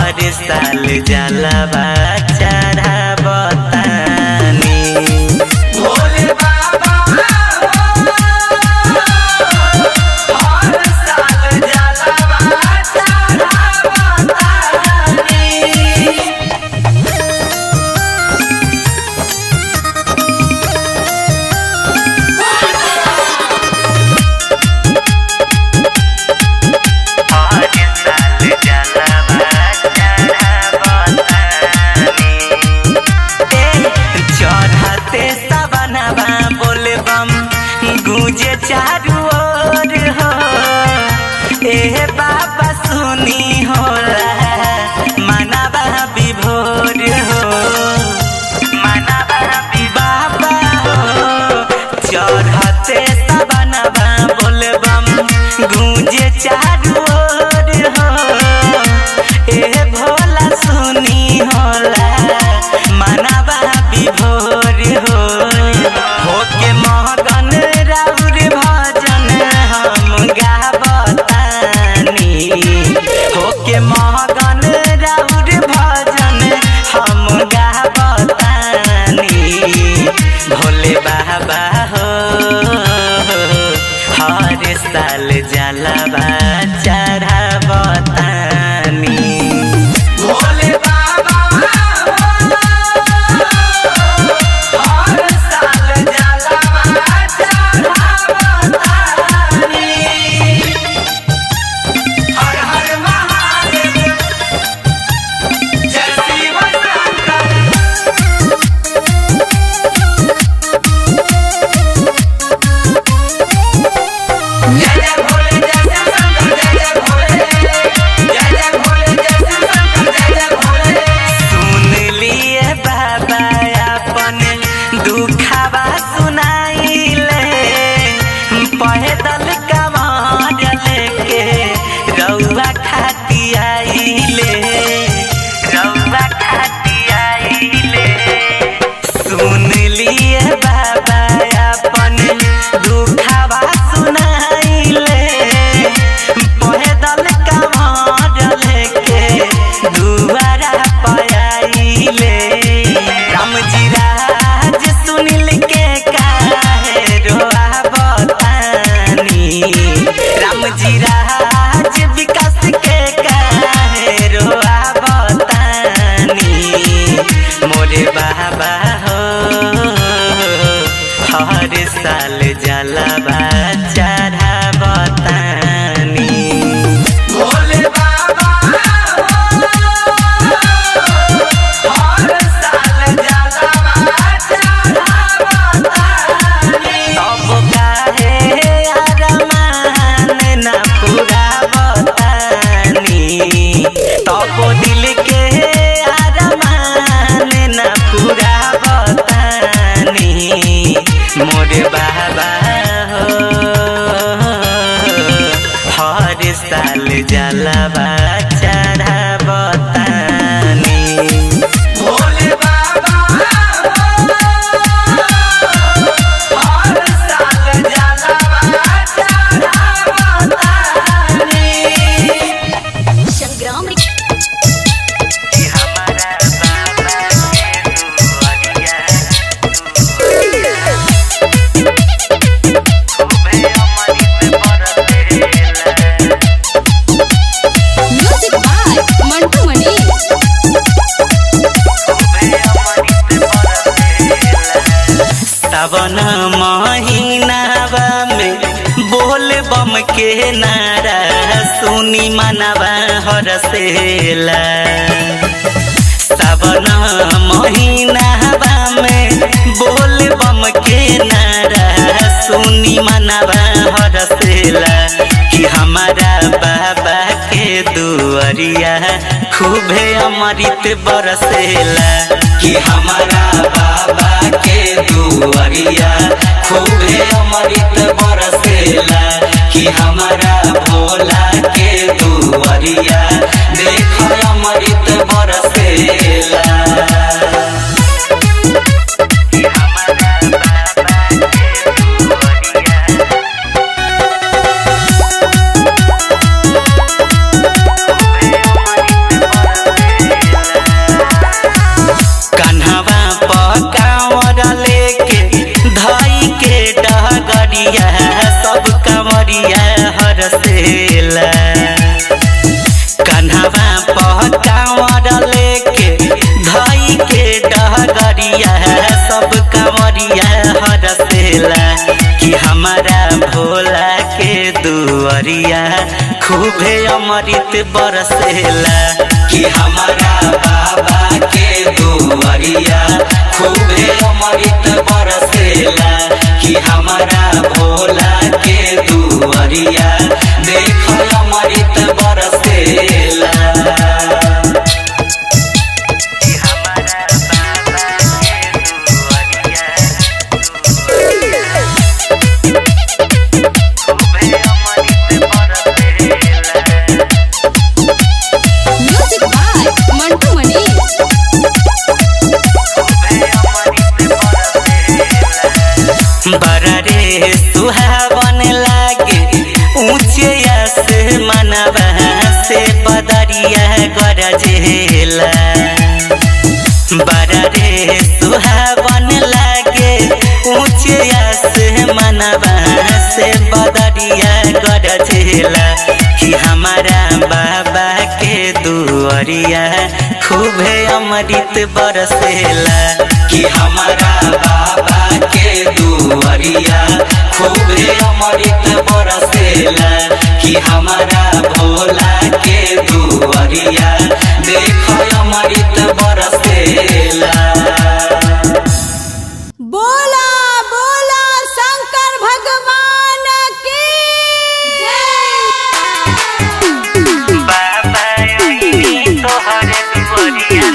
हर साल जलवा चढ़ावतानी भोले बाबा हर साल जलवा चढ़ावतानी। गूंजे चारू ओर हो ए बाबा सुनी होला मनवा विभोर हो मनवा बाबा हो चढ़ते सबनवा बोलबम गूंजे चारू ओर हो ए भोला सुनी होला मनवा विभोर हो होके महगन राउर भजन हम गावतानी होके महगन राउर भजन हम गावतानी भोले बाबा हो हर साल जलवा चढ़ावतानी भोले बाबा हर साल जलवा चढ़ावतानी। हर हर महादेव जय शिव शंकर। जय जय भोले जय शिव शंकर जय जय भोले जय जय भोले जय शिव शंकर जय जय भोले। सुन लिए बाबा अपन दुखवा सुनाइले पैदल कमर लेके रउआ खाती आइले रउआ खाती आइले। सुन लिए बाबा अपन दुखवा सुनाइले पैदल कमर लेके दुआरा पाइले। राम जी राज सुनिल के काहे रोआवतानी राम जी राज विकास के काहे रोआवतानी मोरे बाबा हो हर साल जलवा चढ़ावतानी भोले बाबा हर साल जलवा चढ़ावतानी। तब काहे अरमान न पुरावतानी तब दिल के अरमान न पुरावतानी मोरे बाबा हो हर साल जलवा चढ़ावतानी भोले बाबा हर साल जलवा चढ़ावतानी। संग्राम कि हमारा बाबा के दुआरिया खूबे अमृत बरसेला। म्यूजिक बाय मंटू मनी। सावन महीनावा में बोल बम के नारा सुनी मनवा हरसेला। सावन महीनावा में बोल बम के नारा सुनी मनवा हरसेला कि हमारा बाबा के दुआरिया खूबे अमृत बरसेला कि हमारा बाबा के दुआरिया खूबे अमृत बरसेला कि हमारा भोला के दुआरिया देख अमृत बरसेला। कि हमारा बाबा के दुआरिया खूबे अमृत बरसेला कि हमारा भोला के दुआरिया खूबे अमृत बरसेला कि हमारा बाबा के दुआरिया खूबे अमृत बरसेला कि हमारा भोला के दुआरिया देख अमृत बरसेला कि हमारा बाबा के दुआरिया खूबे अमृत बरसेला। म्यूजिक बाय मंटू मनी। बड़ा रे सुहावन लागे ऊंचे से मनवा से बदरिया गरजेला बड़ा रे सुहावन लागे ऊंचे से मनवा से बदरिया गरजेला कि हमारा बाबा के दुआरिया खूबे अमृत बरसेला कि हमारा बाबा के दुआरिया खूबे अमृत बरसेला कि हमारा भोला के दुआरिया देख अमृत बरसेला। बोला बोला शंकर भगवान की बाबा यही तोहर दुआरिया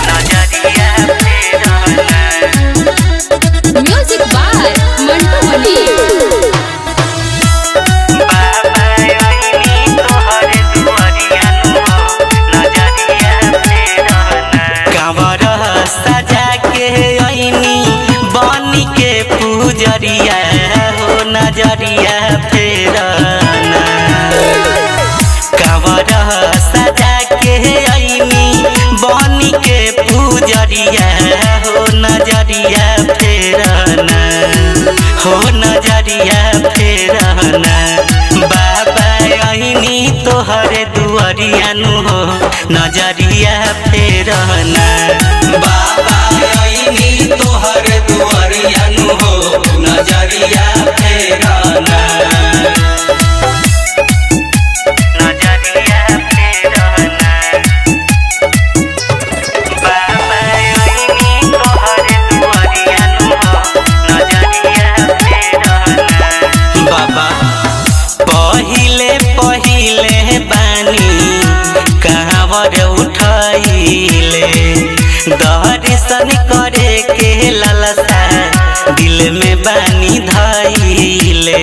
नजरिया फेरना म्यूजिक बाय मंटू मनी। बाबा यही तोहर दुआरिया नजरिया फेरना कांवर सजा के आईनी बनी के पूजरिया हो नजरिया फेरना कांवर सजा के आईनी बनी के पूजरिया हो नजरिया फेरना हो नजरिया फेरना बाबा आईनी तोहर दुआरिया हो नजरिया फेरना बाबा आईनी तोहर दुआरिया हो नजरिया फेरना नजरिया फेरना बाबा यही तोहर दुआरिया नजरिया फेरना बाबा पहिले पहिले बानी कांवर उठाइले दर्शन करे के लालसा दिल में बानी धाइले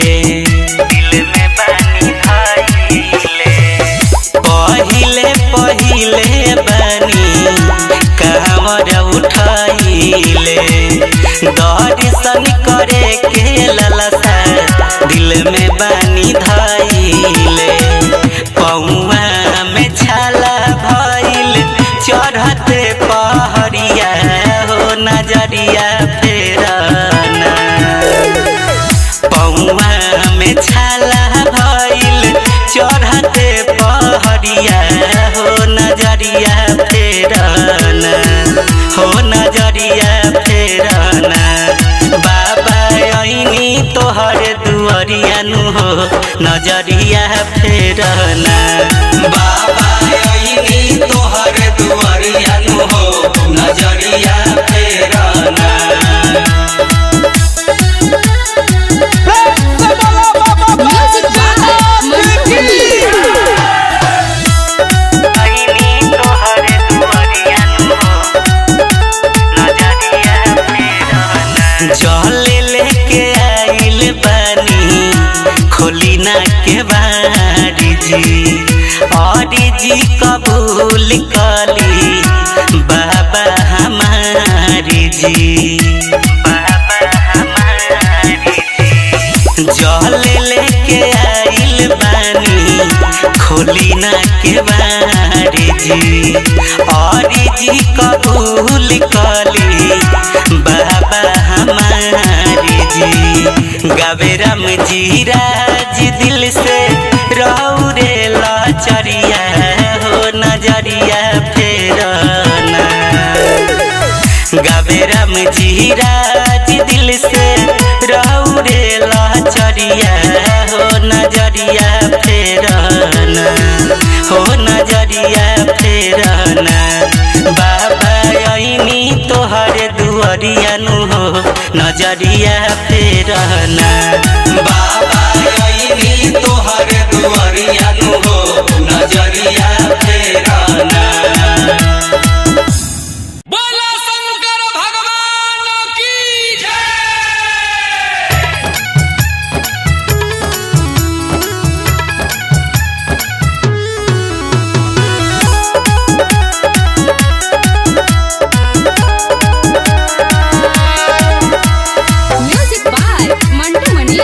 दिल में बानी धाइले पहिले पहिले बानी कांवर उठाइले दर्शन करे के लालसा दिल में बानी धाइले पौआ में छाला भइल चढ़ते पहरिया हो नजरिया फेरना पौआ में छाला भइल चढ़ते पहरिया हो नजरिया फेरना हो नजरिया फेरना बाबा आईनी तोहर दुआरिया हो नजरिया फेरना बाबा आईनी तोहर दुआरिया हो नजरिया फेरना म्यूजिक बाय मंटू मनी। आईनी तोहर दुआरिया नजरिया फेरना जल लेके आइल बानी खोली ना के बारी जी और जी कबूल कली बाबा हमारी जी बाबा हमारी जी जल लेके आइल बानी खोली ना के बारी जी और जी कबूल कली बाबा हमारी जी गावे राम जी राज दिल से रौरे लाचरिया हो नजरिया फेरना गावे राम जी राज दिल दिल से रौरे लचरिया हो नजरिया फेरना हो नजरिया फेरना बाबा आईनी तोहर दुआरिया नु हो नजरिया फेरना बाबा आईनी तोहर दुआरिया नु हो नजरिया फेरना। म्यूजिक बाय मंटू मनी।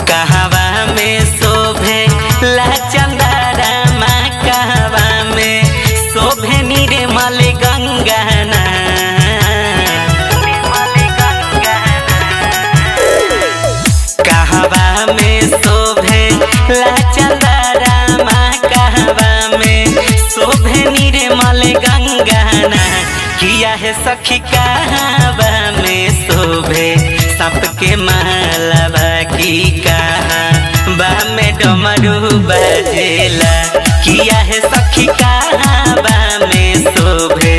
कहवा में शोभे ला चंदारा माँ कहवा में शोभे निर्मल गंगाना कहवा में शोभे ला चंदारा माँ कहवा में शोभे निर्मल गंगाना किया है सखी कहवा में शोभे सबके मालवा की कहा बा में डमरू बजेला किया है सखी कहवा में शोभे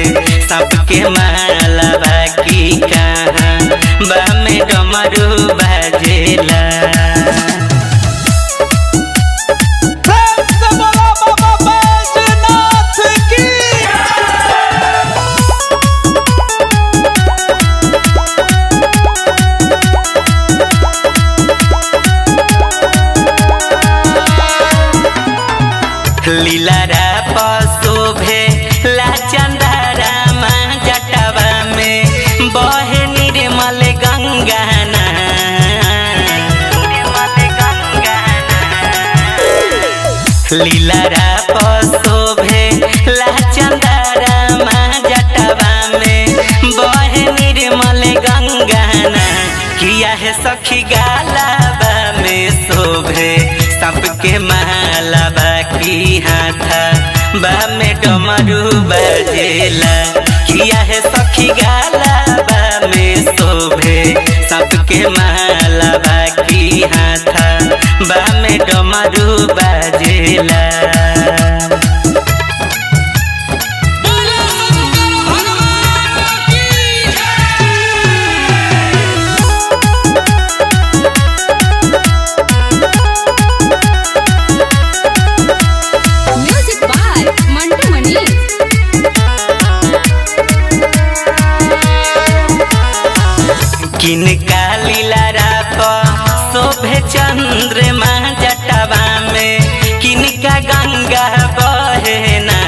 सबके मालवा की कहा बा में डमरू बजेला। लीलारा पशोभे ला चंदारा माँ जटवा में बहे निर्मल गंगाना लीलारा पशोभे ला चंदारा माँ जटवा में बहे निर्मल गंगाना किया है सखी गालाबा में शोभे सबके मालाबा की हाथा बा में डमरू बजेला किया है सखी गालाबा में शोभे सबके मालाबा की हाथा बा में डमरू बजेला। म्यूजिक बाय मंटू मनी। किनका लीलारा पर शोभे चंद्रमा जटवा में किनका गंगा बहेना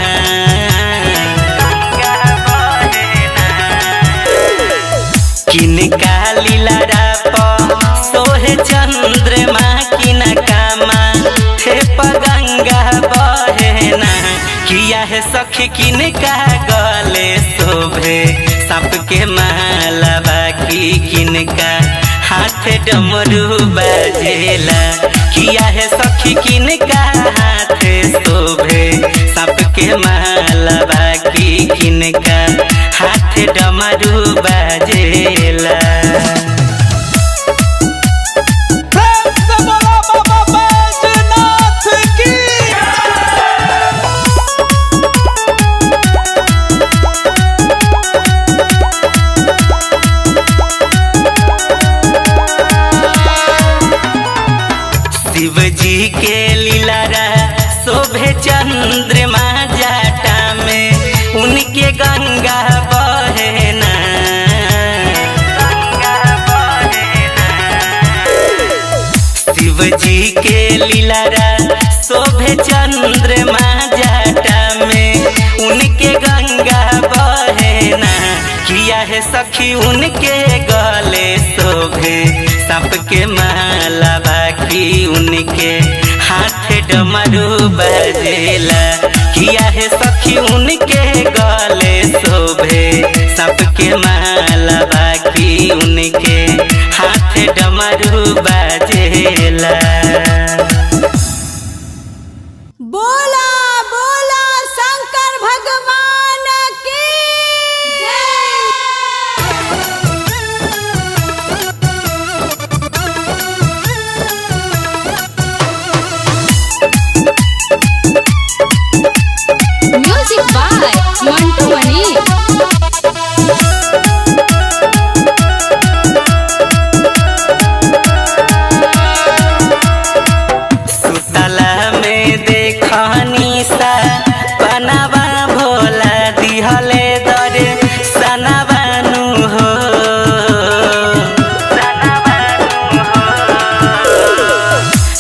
किनका लीलारा पर सोहे चंद्रमा किनका माथे पर गंगा बहेना किया है सखी किनका गले शोभे सबके मालवा की किनका हाथ डमरू बजेला किया है सखी किनका हाथ शोभे सबके मालवा की किनका हाथ डमरू बजेला। शिव जी के लीलारा शोभे चंद्रमा जाटा में उनके गंगा बहेना शिव जी के लीलारा शोभे चंद्रमा जाटा में उनके गंगा बहेना किया है सखी उनके गले शोभे सबके मालवा की उनके हाथ डमरू बजेला किया है सखी उनके गले शोभे सबके मालवा की उनके हाथ डमरू बजेला। बोला बोला शंकर भगवान मंटू मनी। सुतला में देखनी सा पनावा भोला दिहले दरे सनाबानु हो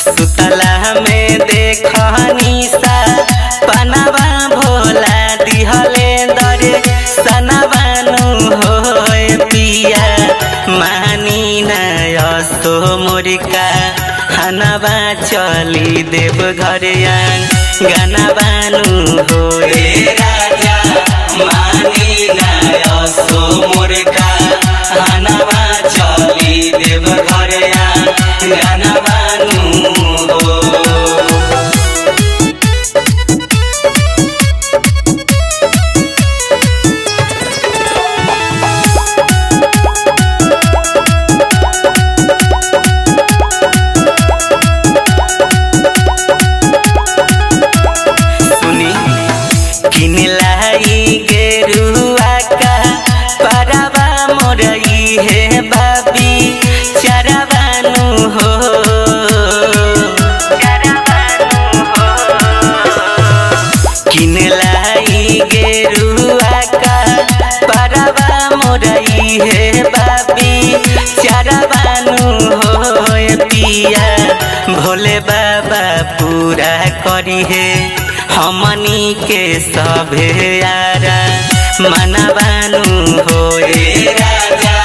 सुतला में देखनी सा पनावा भोला दिहले दरे सनाबानु हो पिया मानी नयसो मुर्का हनवा चली देव घरिया गाना बानू हो रे राजा मानी नयसो मुर्का हनवा चली देव घरिया गाना बानू हो। किनलाई गेरुआ का परवा मोरई है बाबी चरवानु हो किनलाई गेरुआ का परवा मोरई है बाबी चरवानु हो पिया भोले बाबा पूरा करी है हमनी के सभे यारा मनबानु हो रे राजा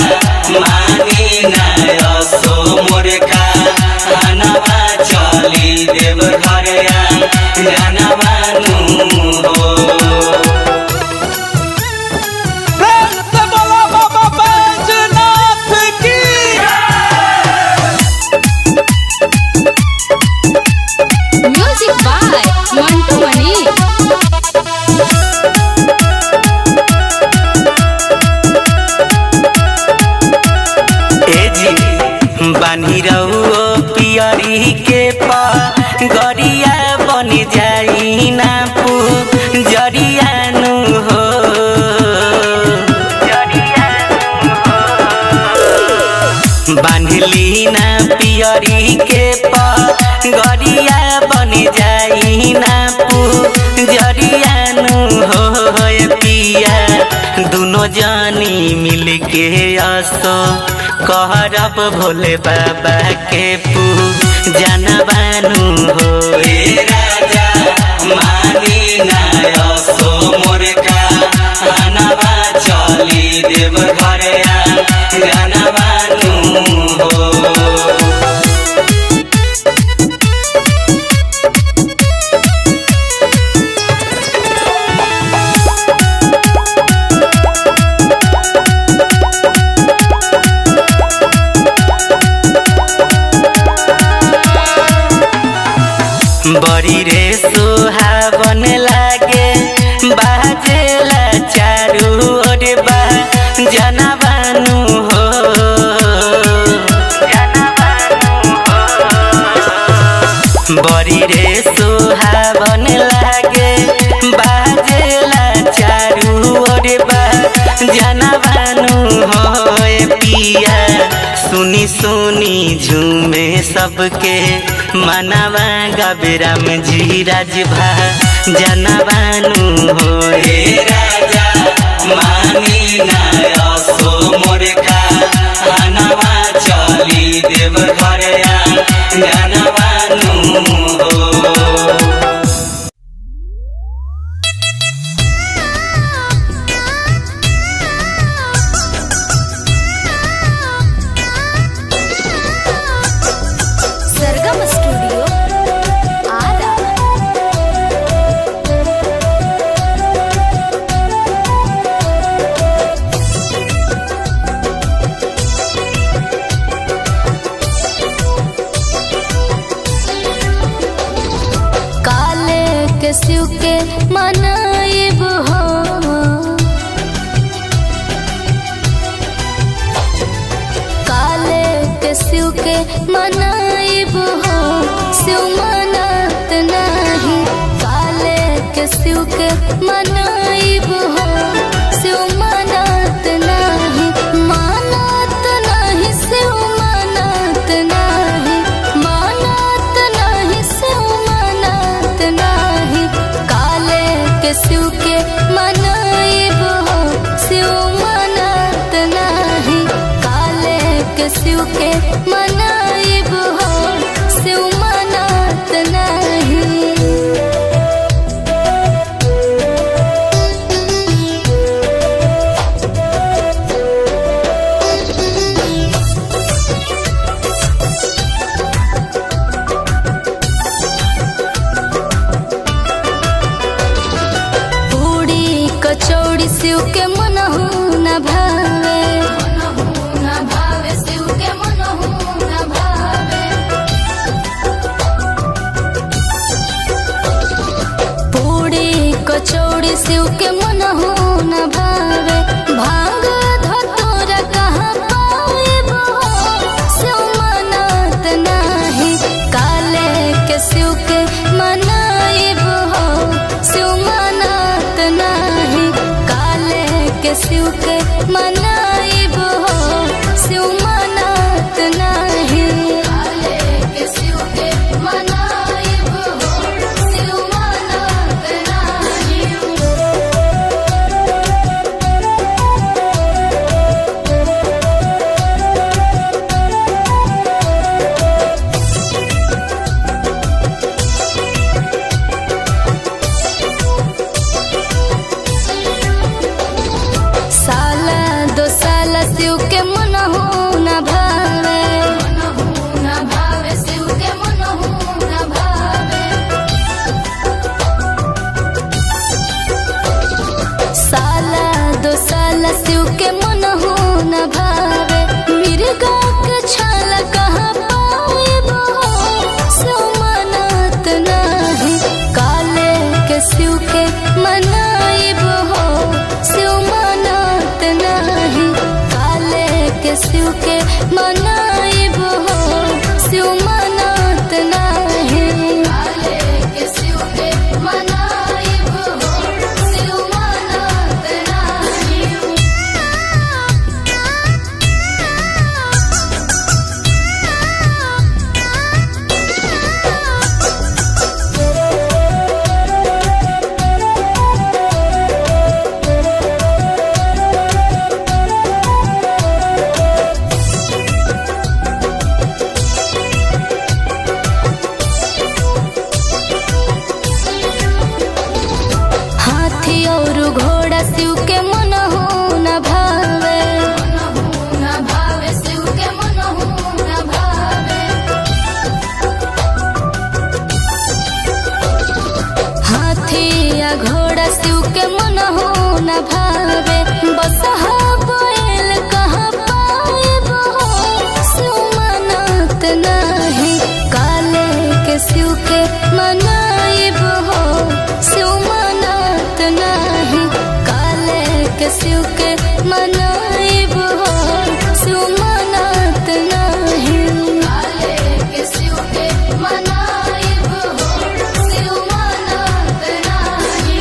मानी नयसो मुर्खा हनवा चली देव घरिया गाना बानू हो। म्यूजिक बाय मंटू मनी। बानी रहो पियरी के गरिया बन जाई ना जरियानु हो बांधली ना पियरी के गरिया बन जाई ना जरियानु हो पिया दोनों जानी मिल के आसो कहरब भोले बाबा के जनबानु हो रे राजा मानी नयसो मुर्खा हनवा चली देव घरिया गाना बानू हो। बड़ी रे सुहावन लागे बाजेला चारू ओर बा जनबानु हो बड़ी रे सुहावन लागे बाजेला चारू ओर बा जनबानु हो पिया सुनी सुनी झूमे सबके मनवा गबराम जी राजभा जनबानु हो रे राजा मानी नयसो मुर्खा हनवा चली देव घरिया गाना बानू हो। शिव के मनाइब हो काले के शिव के मनाइब हो शिव मनत नहीं काले के शिव के मनाइब हो शिव के मनहु न भावे, शिव के मनहु न भावे। पूड़ी कचौड़ी शिव के मनहु न भावे, भांग धतूरा कहाँ पाइबो, शिव मनत नाही। काले के शिव के मनाइबो, शिव मनत नाही। काले के शिव के मनाइबो, शिव मनत नाही। काले के शिव के मनाइबो, शिव मनत नाही। साला दो साला शिव के मनहु न भावे, शिव के मनहु न भावे। साला दो साला शिव के मनहु न भावे, मिर्गा के छाला कहाँ पाइबो, शिव मनत नाही। काले के शिव के मनाइबो, शिव मनत नाही। काले के शिव के मनाइबो, शिव मनत नाही। काले के शिव के मनाइबो, शिव मनत नाही। हाथी और घोड़ा शिव के मनहु न भावे, शिव के मनहु न भावे। हाथी या घोड़ा शिव के मनहु न भावे, बसहा बैल कहाँ पाइबो, शिव मनत नाही। काले के शिव के मनाइबो, शिव मनत नाही। काले के शिव के मनाइबो, शिव मनत नाही। काले के शिव के मनाइबो, शिव मनत नाही।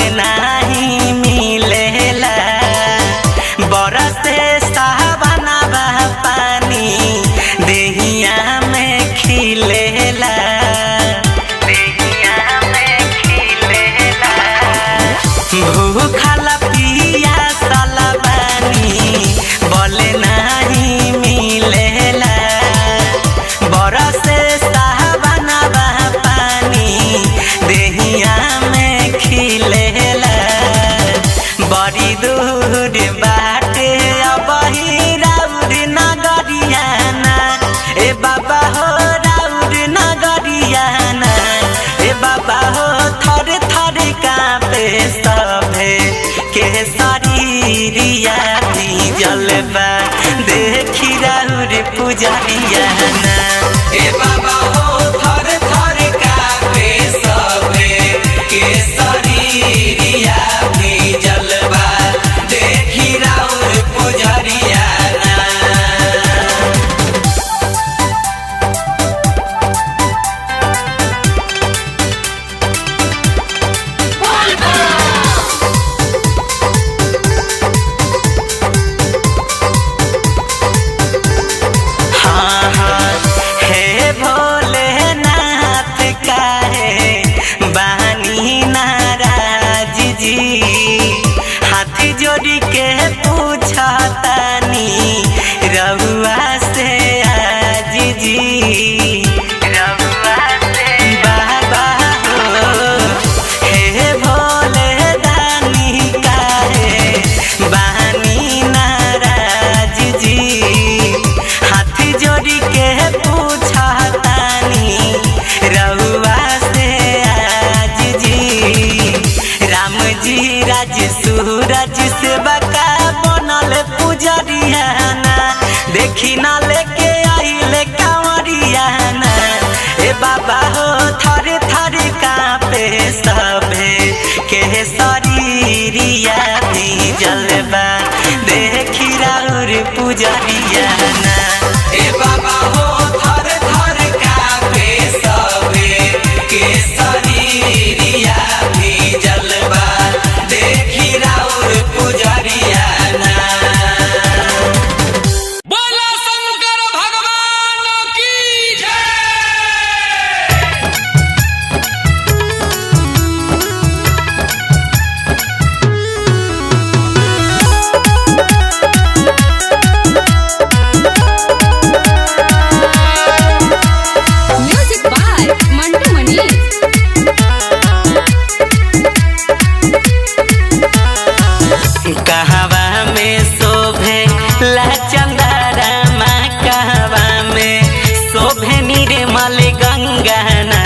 बोले नाही मिलेला बरसे सावना बा पानी देहिया में खिलेला भूखल पियासल बानी बोले नाही मिलेला बरसे सावना बा पानी देहिया में खिलेला बड़ी दूर बाटे अबही राउर नगरियाना ए बाबा हो राउर नगरियाना ए बाबा हो थर थर कांपे सभे के शरीरिया जलबा देखी राउर पुजरियाना ए बाबा हो थर थर कांपे सभे के शरीरिया जलबा देखी राउर पुजरियाना हे भोलेनाथ काहे बानी नाराज जी हाथ जोड़ी के पूछतानी रहुआ से आज जी रहुआ से बाबा हो हे भोले दानी काहे बानी नाराज जी हाथ जोड़ी के पूछतानी रहुआ से आज जी राम जी राज सूरज से बका बनल पुजरियाना देखी ना लेके आइले कांवरियाना ए बाबा हो थर थर कांपे सभे के शरीरिया जलबा देखी राउर पुजरियाना ए बाबा हो थर थर कांपे सभे के शरीरिया जलबा देखी राउर पुजरियाना बोला शंकर भगवान की जय। म्यूजिक बाय मंटू मनी। कहवा में शोभे ला चंदारामा कहवा में शोभे निर्मल गंगाना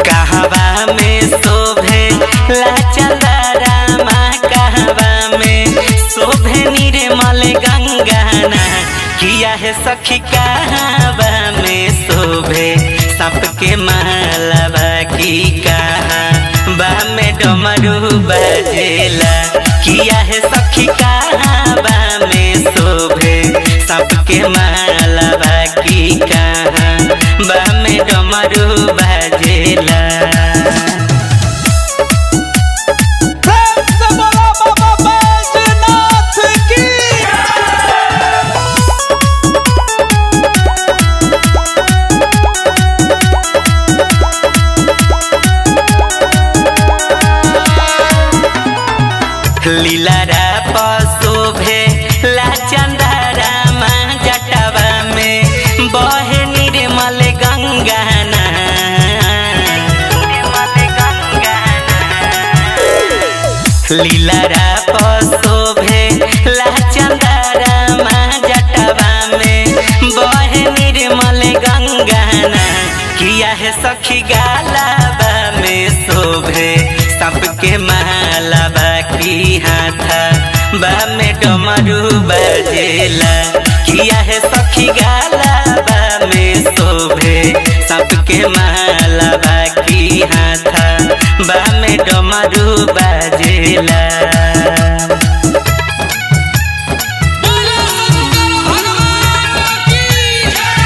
कहवा में शोभे ला चंदारामा कहवा में शोभे निर्मल गंगाना किया है सखी कहवा में शोभे सबके मालवा की कहा बा में डमरू बजेला किया है सखी कहा बा में शोभे सबके मालवा की कहा बा में डमरू बजेला लीलारा पशोभे ला चंदारामा जटवा में बहे निर्मल गंगाना लीलारा पशोभे ला चंदारामा जटवा में बहे निर्मल गंगाना किया है सखी गालाबा में शोभे सबके मालाबा की हाथा बा में डमरू बजेला किया है सखी गालाबा में शोभे सबके मालाबा की हाथा बा में डमरू बजेला। बोला शंकर भगवान की जय।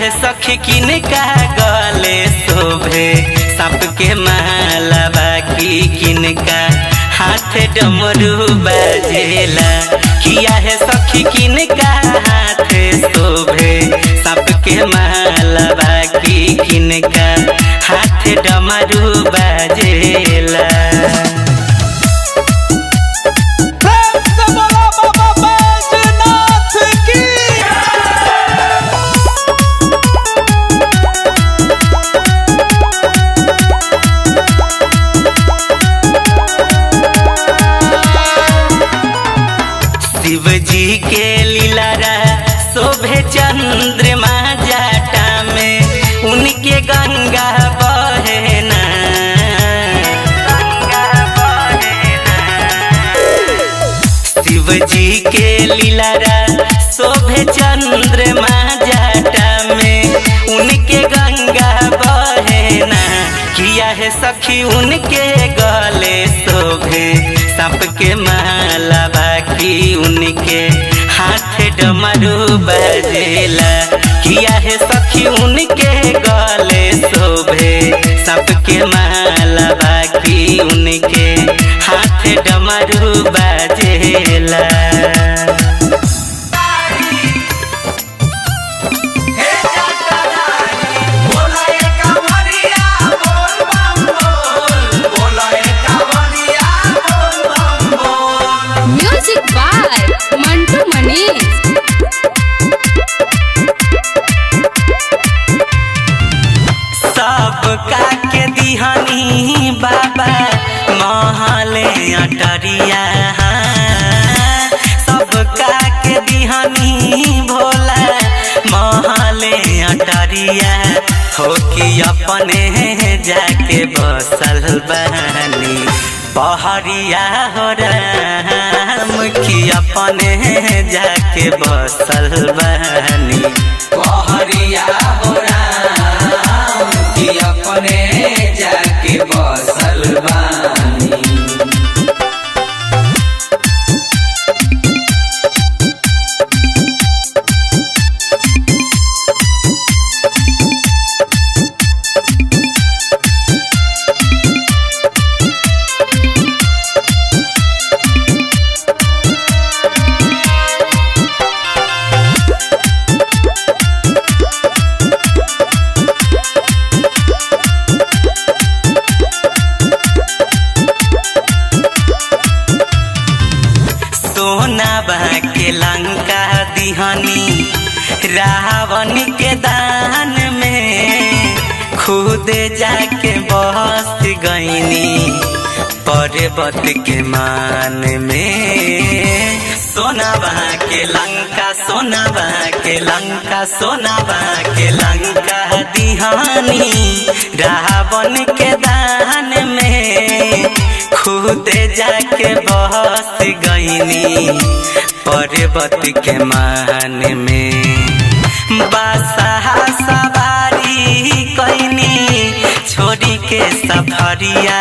है सखी किनका गले शोभे सांप के माला बाकी किनका हाथ डमरू बजेला किया है सखी किनका हाथ शोभे सांप के माला बाकी किनका हाथ डमरू बजेला। शिव जी के लीलारा शोभे चंद्रमा जाटा में उनके गंगा बहना शिव जी के लीलारा शोभे चंद्रमा जाटा में उनके गंगा बहना किया है सखी उनके गले शोभे सांप के माला बाकी उनके हाथ डमरू बजेला किया है सखी उनके गले शोभे सांप के माला बाकी उनके हाथ डमरू बजेला। Music by Mantu Manish. सबका के दिहनी बाबा महले अटरिया सबका के दिहनी भोला महले अटरिया हो कि अपने जाके बसल बहनी पहरिया हो राम की अपने जाके बसल बहनी पहरिया हो राम की अपने जाके बसल बहनी। सोना के लंका दिहनी रावण के दान में खुद जाके बस गईनी पर्वत के मान में सोना के लंका सोना के लंका सोना के लंका दिहानी रावण के दान में खुद जाके बस गईनी पर्वत के मान में बादशाह सवारी कईनी छोड़ी के सफरिया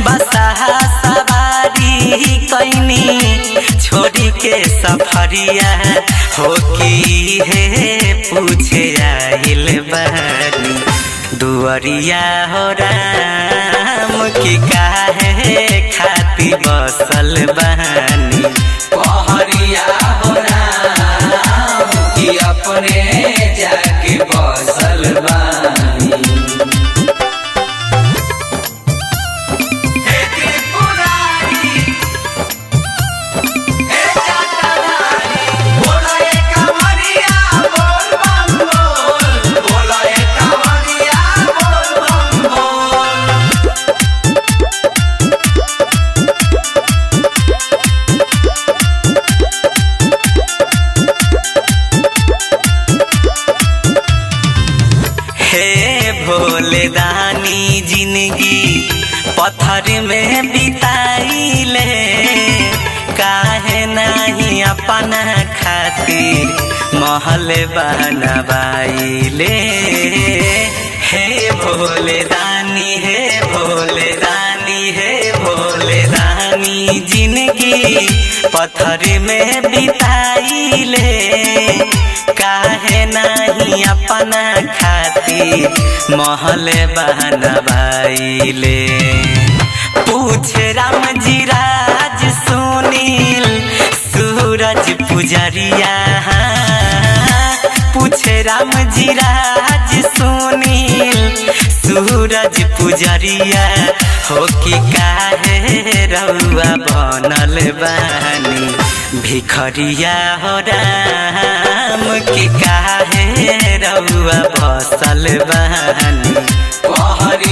बादशाह सवारी कईनी छोड़ी के सफरिया हो की है पूछे आइल बहनी दुअरिया हो राम की काहे खाती बसल बहनी पहरिया हो राम की अपने जाके बसल बहनी। भोले दानी जिंदगी पत्थर में बिताइले काहे नहीं अपना खातिर महल बनवाइले। हे भोले दानी हे भोले दानी हे भोले दानी जिंदगी पत्थर में बिताइले काहे ना नहीं अपना खातिर महल बनवाइले। पूछे राम जी राज सुनील सूरज पुजरिया, पूछे राम जी राज सुनील सूरज पुजरिया, हो कि काहे रउआ बनल बानी भिखरिया हो राम, कि काहे रउआ बसल बानी पहरी